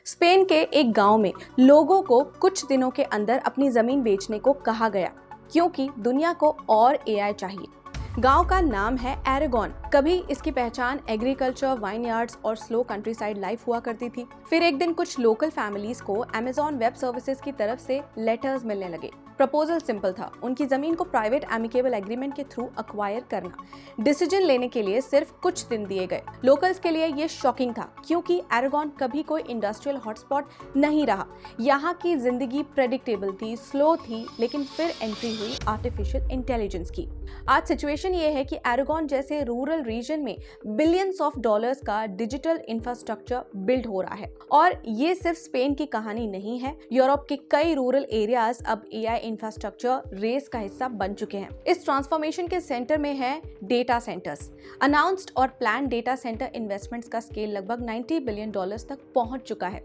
Spain के एक गांव में लोगों को कुछ दिनों के अंदर अपनी जमीन बेचने को कहा गया क्योंकि दुनिया को और एआई चाहिए। गांव का नाम है एरागोन। कभी इसकी पहचान एग्रीकल्चर, वाइनयार्ड्स और स्लो कंट्रीसाइड लाइफ हुआ करती थी। फिर एक दिन कुछ लोकल फैमिलीज को अमेज़न वेब सर्विसेज की तरफ से लेटर्स मिलने लगे। प्रपोजल सिंपल था, उनकी जमीन को प्राइवेट एमिकेबल एग्रीमेंट के थ्रू अक्वायर करना। डिसीजन लेने के लिए सिर्फ कुछ दिन दिए गए। लोकल्स के लिए ये शॉकिंग था क्योंकि एरागोन कभी कोई इंडस्ट्रियल हॉटस्पॉट नहीं रहा। यहाँ की जिंदगी प्रेडिक्टेबल थी, स्लो थी, लेकिन फिर एंट्री हुई आर्टिफिशियल इंटेलिजेंस की। आज सिचुएशन ये है कि एरागोन जैसे रूरल रीजन में बिलियंस ऑफ डॉलर्स का डिजिटल इंफ्रास्ट्रक्चर बिल्ड हो रहा है। और ये सिर्फ स्पेन की कहानी नहीं है, यूरोप के कई रूरल एरियाज अब एआई इंफ्रास्ट्रक्चर रेस का हिस्सा बन चुके हैं। इस ट्रांसफॉर्मेशन के सेंटर में है डेटा सेंटर्स। अनाउंस्ड और प्लान डेटा सेंटर इन्वेस्टमेंट्स का स्केल लगभग 90 बिलियन डॉलर्स तक पहुंच चुका है।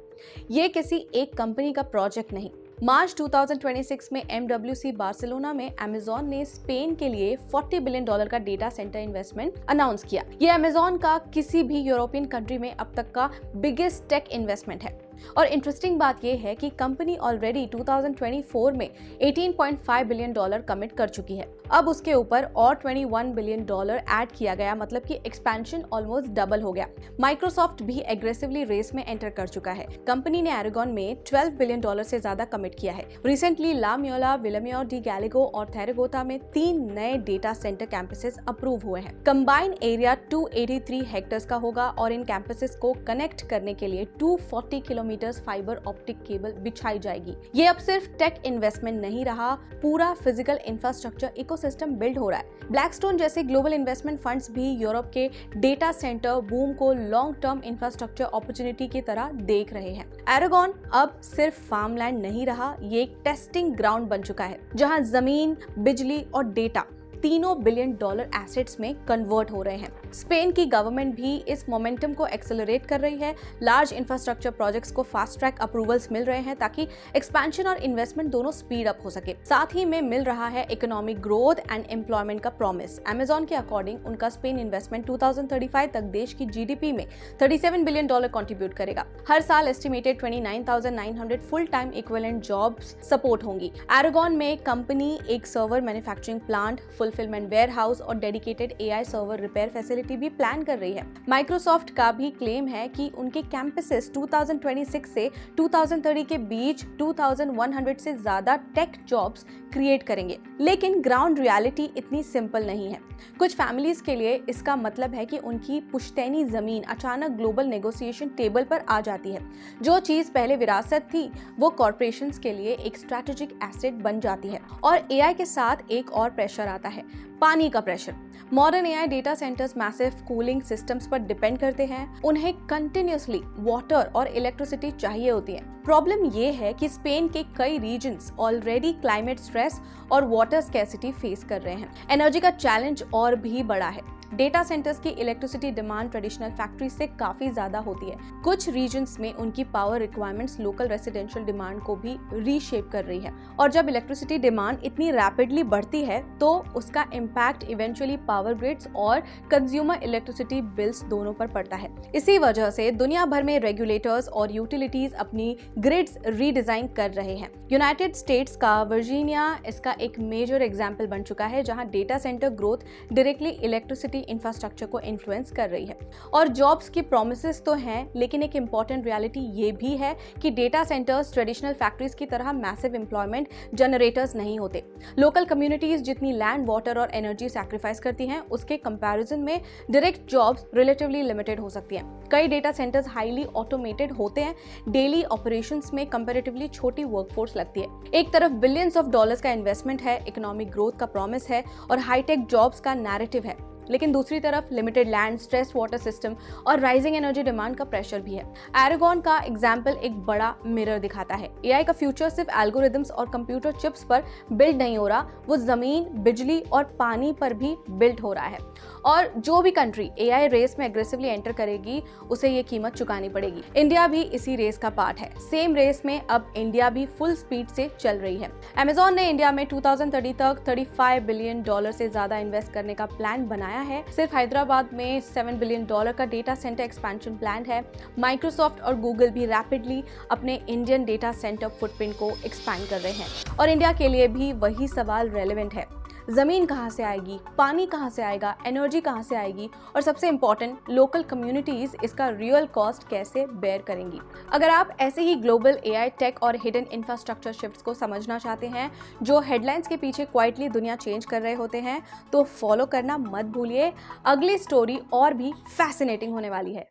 ये किसी एक कंपनी का प्रोजेक्ट नहीं। मार्च 2026 में MWC बार्सिलोना में अमेज़न ने स्पेन के लिए 40 बिलियन डॉलर का डेटा सेंटर इन्वेस्टमेंट अनाउंस किया। ये अमेज़न का किसी भी यूरोपियन कंट्री में अब तक का बिगेस्ट टेक इन्वेस्टमेंट है। और इंटरेस्टिंग बात यह है कि कंपनी ऑलरेडी 2024 में 18.5 बिलियन डॉलर कमिट कर चुकी है। अब उसके ऊपर और 21 बिलियन डॉलर ऐड किया गया, मतलब कि एक्सपेंशन ऑलमोस्ट डबल हो गया। माइक्रोसॉफ्ट भी एग्रेसिवली रेस में एंटर कर चुका है। कंपनी ने एरागोन में 12 बिलियन डॉलर से ज्यादा कमिट किया है। रिसेंटली ला म्योला, विलाम्योर डी गैलिगो और थेरेगोता में 3 नए डेटा सेंटर कैंपसेस अप्रूव हुए हैं। कंबाइंड एरिया 283 हेक्टेयर्स का होगा और इन कैंपसेस को कनेक्ट करने के लिए 240 किलोमीटर फाइबर ऑप्टिक केबल बिछाई जाएगी। ये अब सिर्फ टेक इन्वेस्टमेंट नहीं रहा, पूरा फिजिकल इंफ्रास्ट्रक्चर इकोसिस्टम बिल्ड हो रहा है। ब्लैकस्टोन जैसे ग्लोबल इन्वेस्टमेंट फंड्स भी यूरोप के डेटा सेंटर बूम को लॉन्ग टर्म इंफ्रास्ट्रक्चर अपॉर्चुनिटी की तरह देख रहे हैं। एरागोन अब सिर्फ फार्मलैंड नहीं रहा, ये एक टेस्टिंग ग्राउंड बन चुका है जहां जमीन, बिजली और डेटा तीनों बिलियन डॉलर एसेट्स में कन्वर्ट हो रहे हैं। स्पेन की गवर्नमेंट भी इस मोमेंटम को एक्सेलरेट कर रही है। लार्ज इंफ्रास्ट्रक्चर प्रोजेक्ट्स को फास्ट ट्रैक अप्रूवल्स मिल रहे हैं ताकि एक्सपेंशन और इन्वेस्टमेंट दोनों स्पीड अप हो सके। साथ ही में मिल रहा है इकोनॉमिक ग्रोथ एंड एम्प्लॉयमेंट का प्रॉमिस। अमेज़न के अकॉर्डिंग उनका स्पेन इन्वेस्टमेंट 2035 तक देश की जीडीपी में 37 बिलियन डॉलर कंट्रीब्यूट करेगा। हर साल estimated 29,900 full time equivalent jobs support होंगी। एरागोन में कंपनी एक server manufacturing plant, fulfilment warehouse और dedicated AI server repair facility भी प्लान कर रही है। माइक्रोसॉफ्ट का भी क्लेम है कि उनके कैंपसेस 2026 से 2030 के बीच 2100 से ज्यादा टेक जॉब्स क्रिएट करेंगे। लेकिन ग्राउंड रियलिटी इतनी सिंपल नहीं है। कुछ फैमिलीज के लिए इसका मतलब है कि उनकी पुश्तैनी जमीन अचानक ग्लोबल नेगोशिएशन टेबल पर आ जाती है। जो चीज पहले विरासत थी वो कॉर्पोरेशंस के लिए एक स्ट्रैटेजिक एसेट बन जाती है। और एआई के साथ एक और प्रेशर आता है, पानी का pressure. Modern AI data centres massive cooling systems पर डिपेंड करते हैं। उन्हें कंटिन्यूअसली वाटर और इलेक्ट्रिसिटी चाहिए होती है। प्रॉब्लम ये है कि स्पेन के कई रीजन्स ऑलरेडी क्लाइमेट स्ट्रेस और वाटर स्कैर्सिटी फेस कर रहे हैं। एनर्जी का चैलेंज और भी बड़ा है। डेटा सेंटर्स की इलेक्ट्रिसिटी डिमांड ट्रेडिशनल फैक्ट्रीज से काफी ज्यादा होती है। कुछ रीजन्स में उनकी power requirements local residential demand को भी रीशेप कर रही है। और जब इलेक्ट्रिसिटी डिमांड इतनी रैपिडली बढ़ती है तो उसका इम्पैक्ट इवेंचुअली पावर ग्रिड्स और कंज्यूमर इलेक्ट्रिसिटी बिल्स दोनों पर पड़ता है। इसी वजह से दुनिया भर में रेगुलेटर्स और यूटिलिटीज अपनी ग्रिड्स रीडिजाइन कर रहे हैं। यूनाइटेड स्टेट्स का वर्जीनिया इसका एक मेजर एग्जाम्पल बन चुका है, जहां data centre growth directly electricity infrastructure को इन्फ्लुएंस कर रही है। और जॉब्स की प्रोमिसेस तो हैं, लेकिन एक इंपॉर्टेंट रियलिटी ये भी है कि डेटा सेंटर्स ट्रेडिशनल फैक्ट्रीज की तरह मैसिव एम्प्लॉयमेंट जनरेटर्स नहीं होते। लोकल कम्युनिटीज जितनी लैंड, वाटर और एनर्जी सैक्रिफाइस करती हैं, उसके कंपैरिजन में डायरेक्ट जॉब्स रिलेटिवली लिमिटेड हो सकती हैं। कई डेटा सेंटर्स हाईली ऑटोमेटेड होते हैं, डेली ऑपरेशंस में कंपैरेटिवली छोटी वर्कफोर्स लगती है। एक तरफ बिलियंस ऑफ डॉलर्स का इन्वेस्टमेंट है, इकोनॉमिक ग्रोथ का प्रॉमिस है और हाईटेक जॉब्स का नैरेटिव है, लेकिन दूसरी तरफ limited land, stress water system और राइजिंग एनर्जी डिमांड का प्रेशर भी है। एरागोन का एग्जाम्पल एक बड़ा मिरर दिखाता है। एआई का फ्यूचर सिर्फ एल्गोरिदम्स और कंप्यूटर चिप्स पर बिल्ड नहीं हो रहा, वो जमीन, बिजली और पानी पर भी बिल्ड हो रहा है। और जो भी कंट्री एआई रेस में एग्रेसिवली एंटर करेगी उसे ये कीमत चुकानी पड़ेगी। इंडिया भी इसी रेस का पार्ट है। सेम रेस में अब इंडिया भी फुल स्पीड से चल रही है। अमेज़न ने इंडिया में 2030 तक 35 बिलियन डॉलर से ज्यादा इन्वेस्ट करने का प्लान बनाया बनाया है। सिर्फ हैदराबाद में $7 बिलियन का डेटा सेंटर एक्सपेंशन प्लान है। माइक्रोसॉफ्ट और गूगल भी रैपिडली अपने इंडियन डेटा सेंटर फुटप्रिंट को एक्सपैंड कर रहे हैं। और इंडिया के लिए भी वही सवाल रेलेवेंट है, जमीन कहाँ से आएगी, पानी कहाँ से आएगा, एनर्जी कहाँ से आएगी, और सबसे इंपॉर्टेंट लोकल कम्युनिटीज इसका रियल कॉस्ट कैसे बेयर करेंगी। अगर आप ऐसे ही ग्लोबल एआई टेक और हिडन इंफ्रास्ट्रक्चर शिफ्ट्स को समझना चाहते हैं जो हेडलाइंस के पीछे क्वाइटली दुनिया चेंज कर रहे होते हैं, तो फॉलो करना मत भूलिए। अगली स्टोरी और भी फैसिनेटिंग होने वाली है।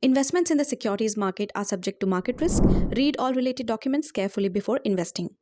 Investments in the securities market are subject to market risk. Read all related documents carefully before investing.